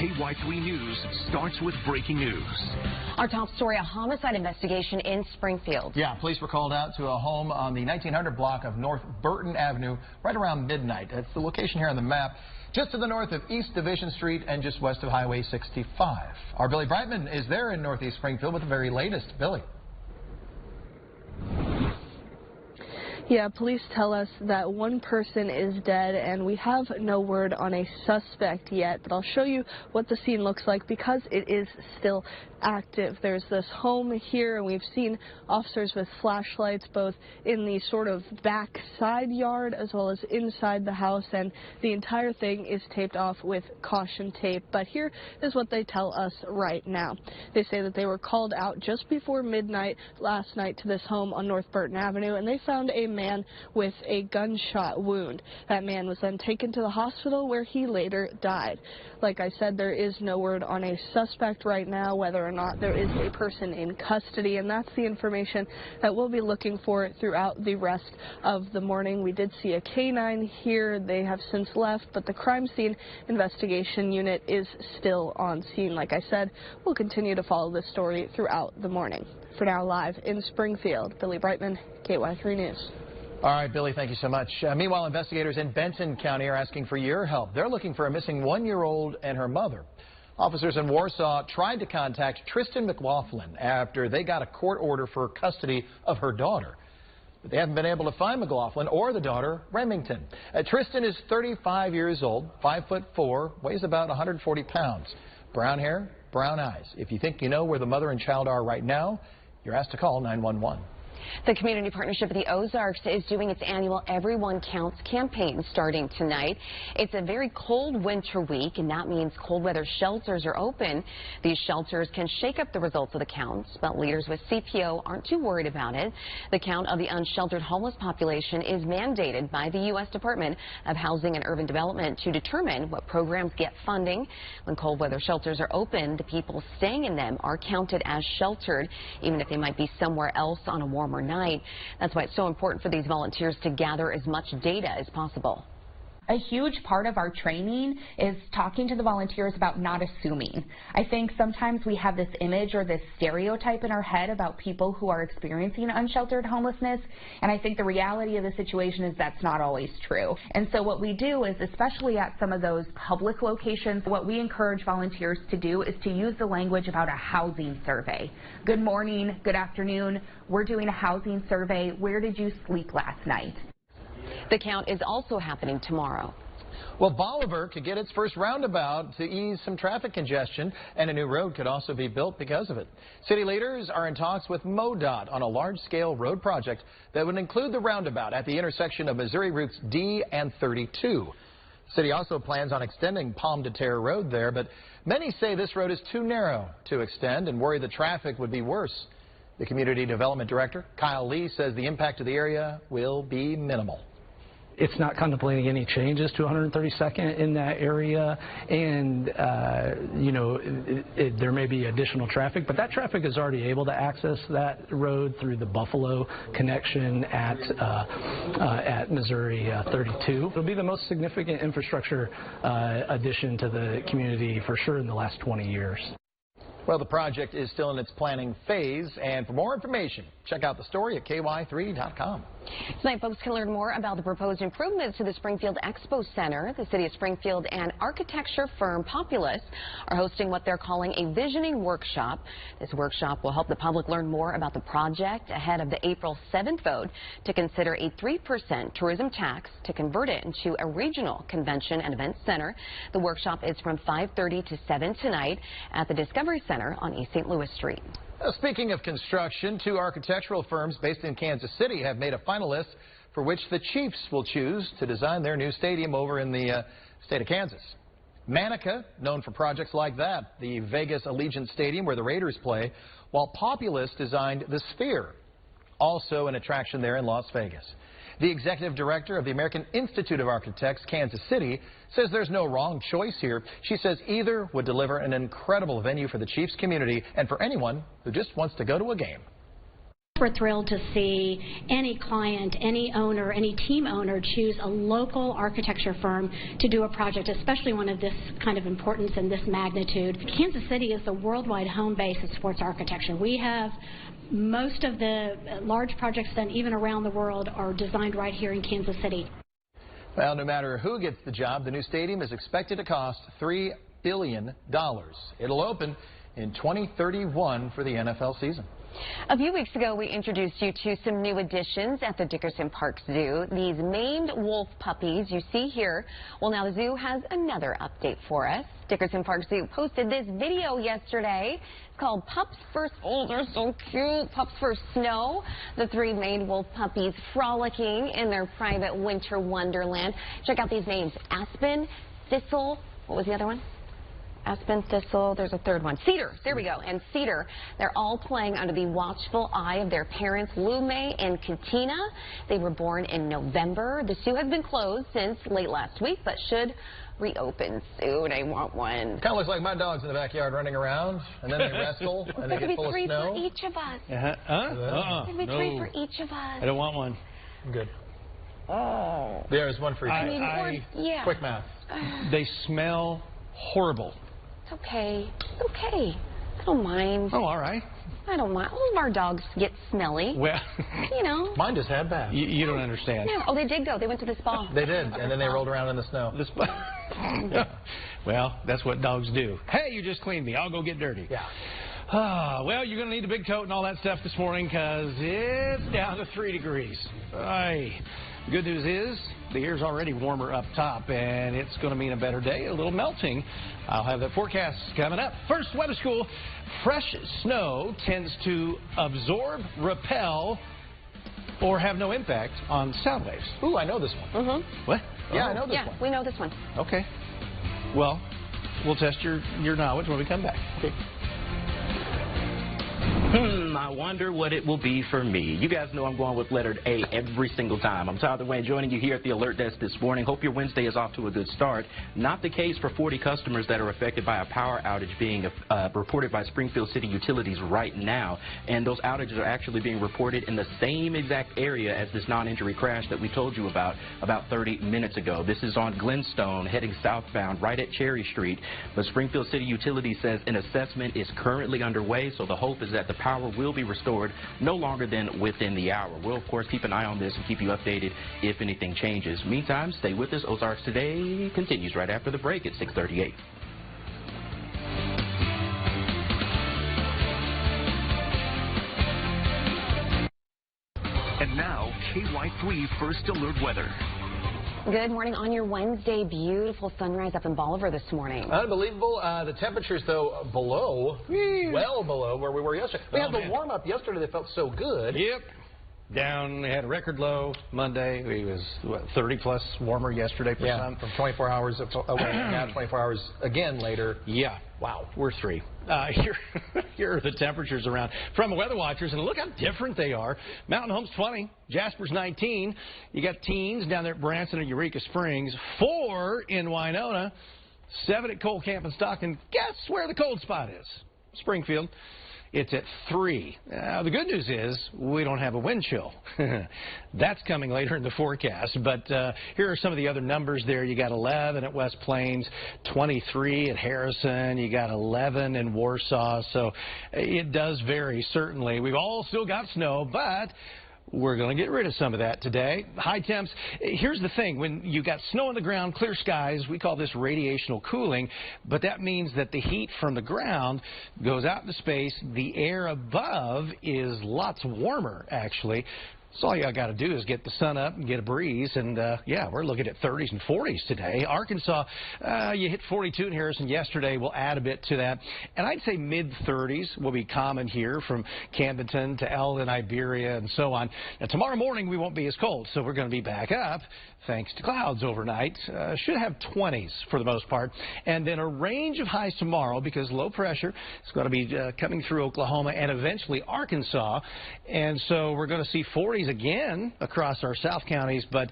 KY3 News starts with breaking news. Our top story, a homicide investigation in Springfield. Yeah, police were called out to a home on the 1900 block of North Burton Avenue right around midnight. That's the location here on the map, just to the north of East Division Street and just west of Highway 65. Our Billy Brightman is there in Northeast Springfield with the very latest. Billy. Yeah, police tell us that one person is dead, and we have no word on a suspect yet, but I'll show you what the scene looks like because it is still active. There's this home here, and we've seen officers with flashlights both in the sort of back side yard as well as inside the house, and the entire thing is taped off with caution tape. But here is what they tell us right now. They say that they were called out just before midnight last night to this home on North Burton Avenue, and they found a man with a gunshot wound. That man was then taken to the hospital where he later died. Like I said, there is no word on a suspect right now, whether or not there is a person in custody, and that's the information that we'll be looking for throughout the rest of the morning. We did see a canine here. They have since left, but the crime scene investigation unit is still on scene. Like I said, we'll continue to follow this story throughout the morning. For now, live in Springfield, Billy Brightman, KY3 News. All right, Billy, thank you so much. Meanwhile, investigators in Benton County are asking for your help. They're looking for a missing one-year-old and her mother. Officers in Warsaw tried to contact Tristan McLaughlin after they got a court order for custody of her daughter. But they haven't been able to find McLaughlin or the daughter, Remington. Tristan is 35 years old, 5'4", weighs about 140 pounds. Brown hair, brown eyes. If you think you know where the mother and child are right now, you're asked to call 911. The community partnership of the Ozarks is doing its annual Everyone Counts campaign starting tonight. It's a very cold winter week, and that means cold weather shelters are open. These shelters can shake up the results of the counts, but leaders with CPO aren't too worried about it. The count of the unsheltered homeless population is mandated by the U.S. Department of Housing and Urban Development to determine what programs get funding. When cold weather shelters are open, the people staying in them are counted as sheltered, even if they might be somewhere else on a warmer night. That's why it's so important for these volunteers to gather as much data as possible. A huge part of our training is talking to the volunteers about not assuming. I think sometimes we have this image or this stereotype in our head about people who are experiencing unsheltered homelessness, and I think the reality of the situation is that's not always true. And so what we do is, especially at some of those public locations, what we encourage volunteers to do is to use the language about a housing survey. Good morning, good afternoon, we're doing a housing survey. Where did you sleep last night? The count is also happening tomorrow. Well, Bolivar could get its first roundabout to ease some traffic congestion, and a new road could also be built because of it. City leaders are in talks with MoDOT on a large-scale road project that would include the roundabout at the intersection of Missouri routes D and 32. The city also plans on extending Palm de Terre Road there, but many say this road is too narrow to extend and worry the traffic would be worse. The Community Development Director, Kyle Lee, says the impact to the area will be minimal. It's not contemplating any changes to 132nd in that area, and there may be additional traffic, but that traffic is already able to access that road through the Buffalo connection at Missouri 32. It'll be the most significant infrastructure addition to the community for sure in the last 20 years. Well, the project is still in its planning phase, and for more information, check out the story at ky3.com. Tonight, folks can learn more about the proposed improvements to the Springfield Expo Center. The City of Springfield and architecture firm Populous are hosting what they're calling a visioning workshop. This workshop will help the public learn more about the project ahead of the April 7th vote to consider a 3% tourism tax to convert it into a regional convention and event center. The workshop is from 5:30 to 7 tonight at the Discovery Center on East St. Louis Street. Speaking of construction, two architectural firms based in Kansas City have made a final list for which the Chiefs will choose to design their new stadium over in the state of Kansas. Manica, known for projects like that, the Vegas Allegiant Stadium where the Raiders play, while Populous designed the Sphere, also an attraction there in Las Vegas. The executive director of the American Institute of Architects, Kansas City, says there's no wrong choice here. She says either would deliver an incredible venue for the Chiefs community and for anyone who just wants to go to a game. We're thrilled to see any client, any owner, any team owner choose a local architecture firm to do a project, especially one of this kind of importance and this magnitude. Kansas City is the worldwide home base of sports architecture. We have most of the large projects done even around the world are designed right here in Kansas City. Well, no matter who gets the job, the new stadium is expected to cost $3 billion. It'll open in 2031 for the NFL season. A few weeks ago, we introduced you to some new additions at the Dickerson Park Zoo. These maned wolf puppies you see here. Well, now the zoo has another update for us. Dickerson Park Zoo posted this video yesterday. It's called Pups First. Oh, they're so cute. Pups First Snow. The 3 maned wolf puppies frolicking in their private winter wonderland. Check out these names: Aspen, Thistle. What was the other one? Aspen, Thistle, there's a third one. Cedar, there we go, and Cedar. They're all playing under the watchful eye of their parents, Lume and Katina. They were born in November. The zoo has been closed since late last week, but should reopen soon. I want one. Kind of looks like my dogs in the backyard running around, and then they wrestle, and they get full of snow. There could be 3 for each of us. Uh-huh. There could be 3 for each of us. I don't want one. I'm good. Oh. There's one for each. Yeah. Quick math. They smell horrible. It's okay. It's okay. I don't mind. Oh, all right. I don't mind. All of our dogs get smelly. Well, you know. Mine just had bad. You don't understand. Yeah. Oh, they did go. They went to the spa. They did, and then they rolled around in the snow. The spa. Well, that's what dogs do. Hey, you just cleaned me. I'll go get dirty. Yeah. Well, you're going to need a big coat and all that stuff this morning because it's down to 3 degrees. Aye. Good news is the air's already warmer up top, and it's going to mean a better day, a little melting. I'll have that forecast coming up. First, Weather School. Fresh snow tends to absorb, repel, or have no impact on sound waves. Ooh, I know this one. Mm-hmm. What? Yeah, I know this one. Yeah, we know this one. Okay. Well, we'll test your knowledge when we come back. Okay. I wonder what it will be for me. You guys know I'm going with letter A every single time. I'm Tyler Wayne joining you here at the Alert Desk this morning. Hope your Wednesday is off to a good start. Not the case for 40 customers that are affected by a power outage being reported by Springfield City Utilities right now. And those outages are actually being reported in the same exact area as this non-injury crash that we told you about 30 minutes ago. This is on Glenstone heading southbound right at Cherry Street. But Springfield City Utilities says an assessment is currently underway, so the hope is that the power will be restored no longer than within the hour. We'll, of course, keep an eye on this and keep you updated if anything changes. Meantime, stay with us. Ozarks Today continues right after the break at 6:38. And now, KY3 First Alert Weather. Good morning on your Wednesday. Beautiful sunrise up in Bolivar this morning. Unbelievable. The temperatures, though, below, well below where we were yesterday. We had the warm-up yesterday that felt so good. Yep. Down, we had a record low Monday. It was, what, 30-plus warmer yesterday for some. From 24 hours away, now 24 hours again later. Yeah. Wow, we're 3. Here are the temperatures around from Weather Watchers, and look how different they are. Mountain Home's 20, Jasper's 19. You got teens down there at Branson and Eureka Springs, 4 in Winona, 7 at Cole Camp and Stockton. Guess where the cold spot is? Springfield. It's at 3. Now, the good news is we don't have a wind chill. That's coming later in the forecast. But here are some of the other numbers there. You got 11 at West Plains, 23 at Harrison. You got 11 in Warsaw. So it does vary, certainly. We've all still got snow, but we're going to get rid of some of that today. High temps. Here's the thing. When you got snow on the ground, clear skies, we call this radiational cooling, but that means that the heat from the ground goes out into space. The air above is lots warmer, actually. So all you got to do is get the sun up and get a breeze, and yeah, we're looking at 30s and 40s today. Arkansas, you hit 42 in Harrison yesterday. We'll add a bit to that, and I'd say mid-30s will be common here from Camdenton to Eldon, Iberia, and so on. Now, tomorrow morning we won't be as cold, so we're going to be back up thanks to clouds overnight. Should have 20s for the most part, and then a range of highs tomorrow because low pressure is going to be coming through Oklahoma and eventually Arkansas, and so we're going to see 40s freeze again across our south counties, but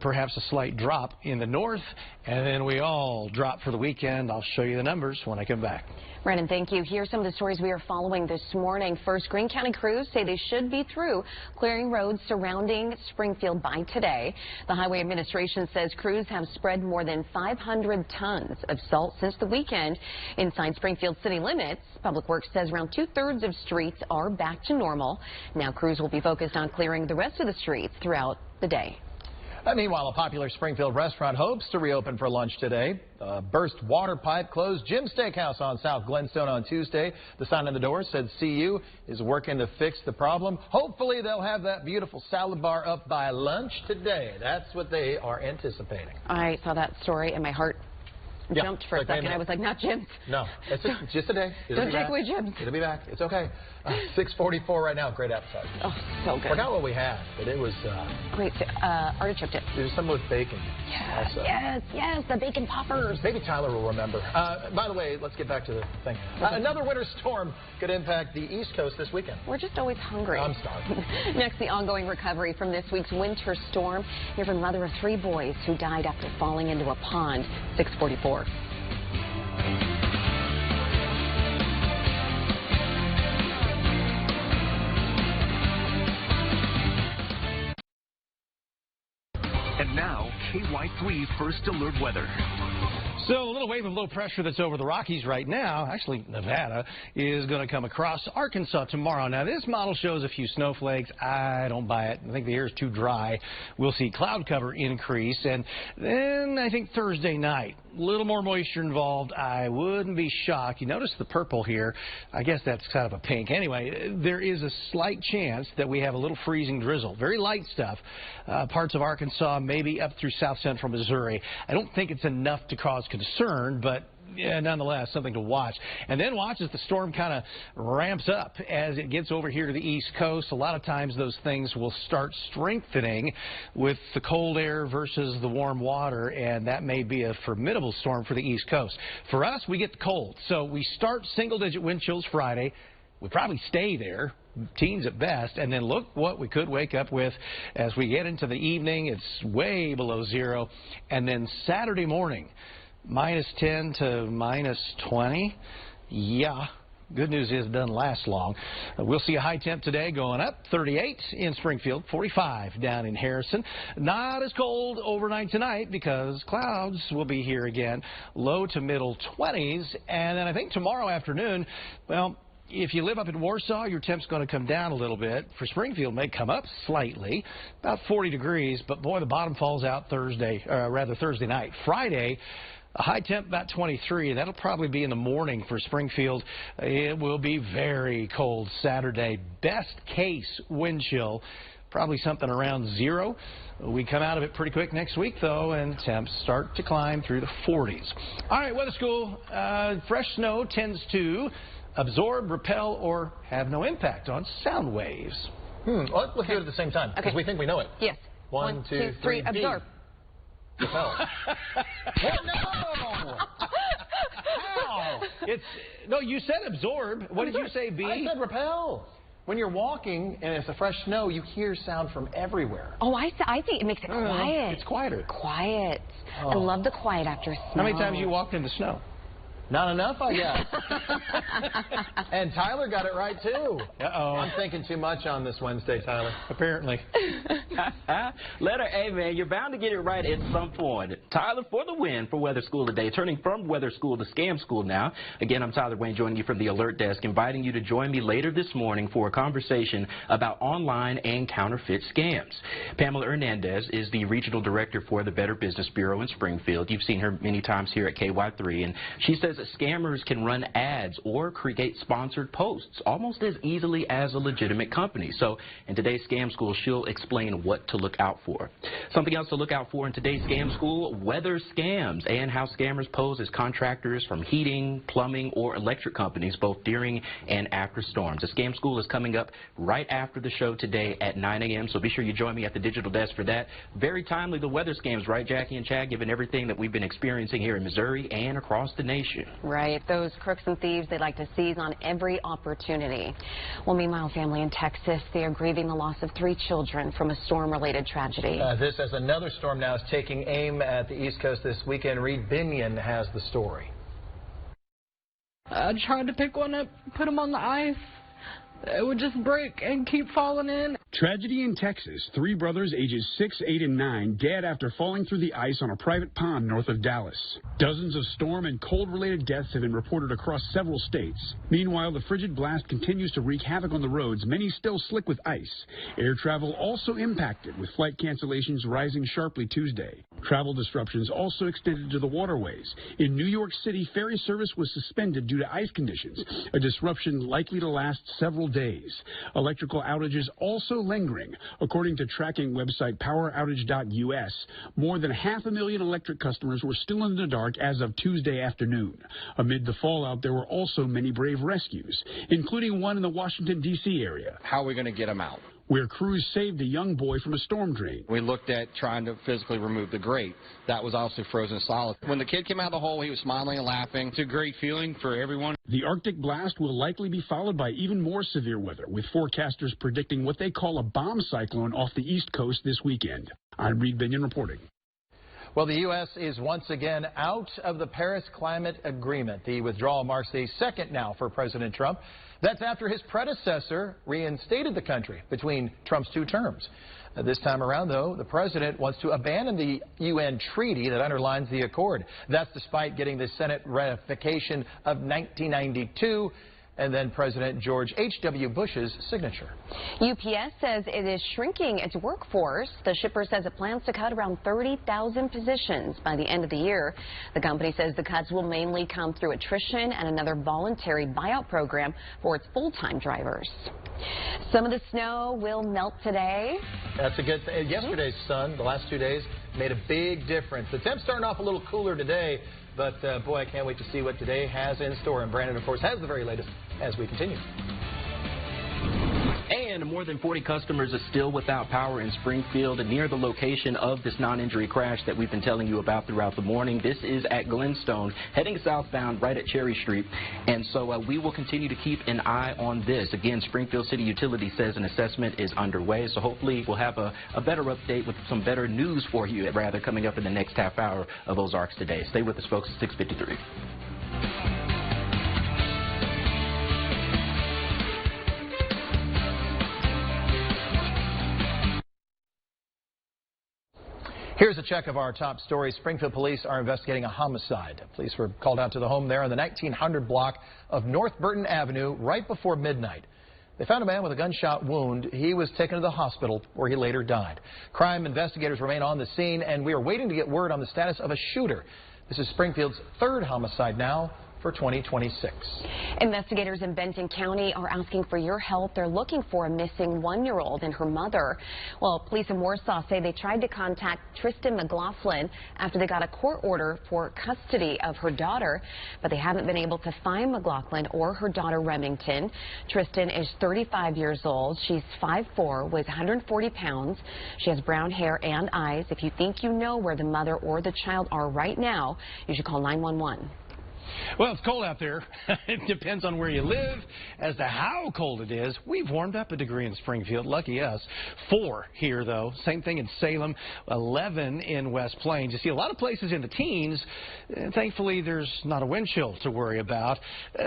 perhaps a slight drop in the north, and then we all drop for the weekend. I'll show you the numbers when I come back. Brandon, thank you. Here's some of the stories we are following this morning. First, Greene County crews say they should be through clearing roads surrounding Springfield by today. The Highway Administration says crews have spread more than 500 tons of salt since the weekend inside Springfield city limits. Public Works says around 2/3 of streets are back to normal. Now crews will be focused on clearing the rest of the streets throughout the day. Meanwhile, a popular Springfield restaurant hopes to reopen for lunch today. Burst water pipe closed Jim's Steakhouse on South Glenstone on Tuesday. The sign on the door said CU is working to fix the problem. Hopefully they'll have that beautiful salad bar up by lunch today. That's what they are anticipating. I saw that story and my heart jumped for a second. I was like, not Jim's. No, it's just a day. Don't take away Jim's. It'll be back. It's okay. 6:44 right now. Great appetite. Oh, so good. Forgot what we had, but it was great. Artichoke dip. It was some with bacon. Yes, yes, the bacon poppers. Maybe Tyler will remember. By the way, let's get back to the thing. Another winter storm could impact the East Coast this weekend. We're just always hungry. I'm starving. Next, the ongoing recovery from this week's winter storm. Hear from the mother of 3 boys who died after falling into a pond. 6:44. And now, KY3 First Alert Weather. So a little wave of low pressure that's over the Rockies right now, actually Nevada, is going to come across Arkansas tomorrow. Now this model shows a few snowflakes. I don't buy it. I think the air is too dry. We'll see cloud cover increase, and then I think Thursday night, a little more moisture involved. I wouldn't be shocked. You notice the purple here. I guess that's kind of a pink. Anyway, there is a slight chance that we have a little freezing drizzle. Very light stuff. Parts of Arkansas, maybe up through south central Missouri. I don't think it's enough to cause concern, but yeah, nonetheless, something to watch. And then watch as the storm kind of ramps up as it gets over here to the East Coast. A lot of times those things will start strengthening with the cold air versus the warm water, and that may be a formidable storm for the East Coast. For us, we get the cold. So we start single-digit wind chills Friday. We probably stay there, teens at best, and then look what we could wake up with as we get into the evening. It's way below 0. And then Saturday morning, -10 to -20. Yeah. Good news is it doesn't last long. We'll see a high temp today going up, 38 in Springfield, 45 down in Harrison. Not as cold overnight tonight because clouds will be here again, low to middle 20s. And then I think tomorrow afternoon, well, if you live up in Warsaw, your temp's going to come down a little bit. For Springfield, it may come up slightly, about 40 degrees. But boy, the bottom falls out Thursday night. Friday, a high temp about 23. That'll probably be in the morning for Springfield. It will be very cold Saturday. Best case wind chill, probably something around 0. We come out of it pretty quick next week, though, and temps start to climb through the 40s. All right, Weather School. Fresh snow tends to absorb, repel, or have no impact on sound waves. Well, let's do it at the same time, because we think we know it. Yes. 1, 2, 3, absorb. Repel. Oh, no! How? No, you said absorb. What did you say, B? I said repel. When you're walking and it's a fresh snow, you hear sound from everywhere. Oh, I think it makes it quiet. It's quieter. Quiet. Oh. I love the quiet after snow. How many times you walked in the snow? Not enough, I guess. And Tyler got it right, too. Uh-oh. I'm thinking too much on this Wednesday, Tyler. Apparently. Letter A, man. You're bound to get it right at some point. Tyler for the win for Weather School today. Turning from Weather School to Scam School now. Again, I'm Tyler Wayne, joining you from the Alert Desk, inviting you to join me later this morning for a conversation about online and counterfeit scams. Pamela Hernandez is the Regional Director for the Better Business Bureau in Springfield. You've seen her many times here at KY3, and she says that scammers can run ads or create sponsored posts almost as easily as a legitimate company. So in today's Scam School, she'll explain what to look out for. Something else to look out for in today's Scam School, weather scams and how scammers pose as contractors from heating, plumbing, or electric companies both during and after storms. The Scam School is coming up right after the show today at 9 a.m., so be sure you join me at the digital desk for that. Very timely, the weather scams, right, Jackie and Chad, given everything that we've been experiencing here in Missouri and across the nation. you. Right. Those crooks and thieves, they like to seize on every opportunity. Well, meanwhile, family in Texas, they are grieving the loss of 3 children from a storm-related tragedy. This as another storm now is taking aim at the East Coast this weekend. Reed Binion has the story. I tried to pick one up, put them on the ice. It would just break and keep falling in. Tragedy in Texas. 3 brothers ages 6, 8, and 9 dead after falling through the ice on a private pond north of Dallas. Dozens of storm and cold-related deaths have been reported across several states. Meanwhile, the frigid blast continues to wreak havoc on the roads, many still slick with ice. Air travel also impacted, with flight cancellations rising sharply Tuesday. Travel disruptions also extended to the waterways. In New York City, ferry service was suspended due to ice conditions, a disruption likely to last several days. Electrical outages also lingering. According to tracking website poweroutage.us, more than 500,000 electric customers were still in the dark as of Tuesday afternoon. Amid the fallout, there were also many brave rescues, including one in the Washington, D.C. area. How are we going to get them out? Where crews saved a young boy from a storm drain. We looked at trying to physically remove the grate. That was also frozen solid. When the kid came out of the hole, he was smiling and laughing. It's a great feeling for everyone. The Arctic blast will likely be followed by even more severe weather, with forecasters predicting what they call a bomb cyclone off the East Coast this weekend. I'm Reed Binion reporting. Well, the U.S. is once again out of the Paris Climate Agreement. The withdrawal marks a second now for President Trump. That's after his predecessor reinstated the country between Trump's 2 terms. This time around, though, the president wants to abandon the UN treaty that underlines the accord. That's despite getting the Senate ratification of 1992 and then President George H.W. Bush's signature. UPS says it is shrinking its workforce. The shipper says it plans to cut around 30,000 positions by the end of the year. The company says the cuts will mainly come through attrition and another voluntary buyout program for its full-time drivers. Some of the snow will melt today. That's a good thing. Yesterday's sun, the last 2 days, made a big difference. The temps starting off a little cooler today, but boy, I can't wait to see what today has in store. And Brandon, of course, has the very latest as we continue. And more than 40 customers are still without power in Springfield near the location of this non-injury crash that we've been telling you about throughout the morning. This is at Glenstone, heading southbound right at Cherry Street. And so we will continue to keep an eye on this. Again, Springfield City Utility says an assessment is underway. So hopefully we'll have a better update with some better news for you, rather, coming up in the next half hour of Ozarks Today. Stay with us, folks, at 6:53. Here's a check of our top stories. Springfield police are investigating a homicide. Police were called out to the home there on the 1900 block of North Burton Avenue right before midnight. They found a man with a gunshot wound. He was taken to the hospital where he later died. Crime investigators remain on the scene, and we are waiting to get word on the status of a shooter. This is Springfield's 3rd homicide now for 2026. Investigators in Benton County are asking for your help. They're looking for a missing 1-year-old and her mother. Well, police in Warsaw say they tried to contact Tristan McLaughlin after they got a court order for custody of her daughter, but they haven't been able to find McLaughlin or her daughter Remington. Tristan is 35 years old. She's 5'4", weighs 140 pounds. She has brown hair and eyes. If you think you know where the mother or the child are right now, you should call 911. Well, it's cold out there. It depends on where you live as to how cold it is. We've warmed up a degree in Springfield. Lucky us. 4 here, though. Same thing in Salem. 11 in West Plains. You see a lot of places in the teens. Thankfully, there's not a wind chill to worry about.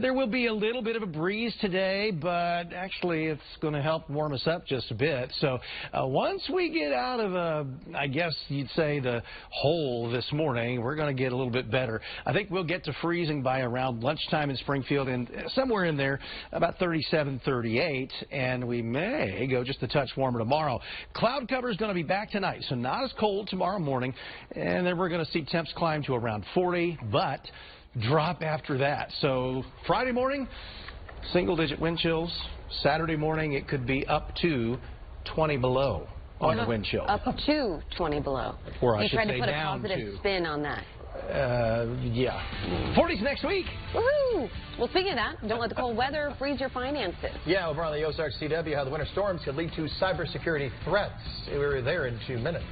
There will be a little bit of a breeze today, but actually it's going to help warm us up just a bit. So once we get out of, I guess you'd say, the hole this morning, we're going to get a little bit better. I think we'll get to freezing by around lunchtime in Springfield, and somewhere in there about 37, 38, and we may go just a touch warmer tomorrow. Cloud cover is going to be back tonight, so not as cold tomorrow morning, and then we're going to see temps climb to around 40, but drop after that. So Friday morning, single-digit wind chills. Saturday morning, it could be up to 20 below on the wind chill. Up to 20 below. Or I you should tried say to put a down positive to. spin on that. Yeah. 40s next week. Woohoo! Well, speaking of that, don't let the cold weather freeze your finances. Yeah, over on the Ozarks CW, how the winter storms could lead to cybersecurity threats. We're there in 2 minutes.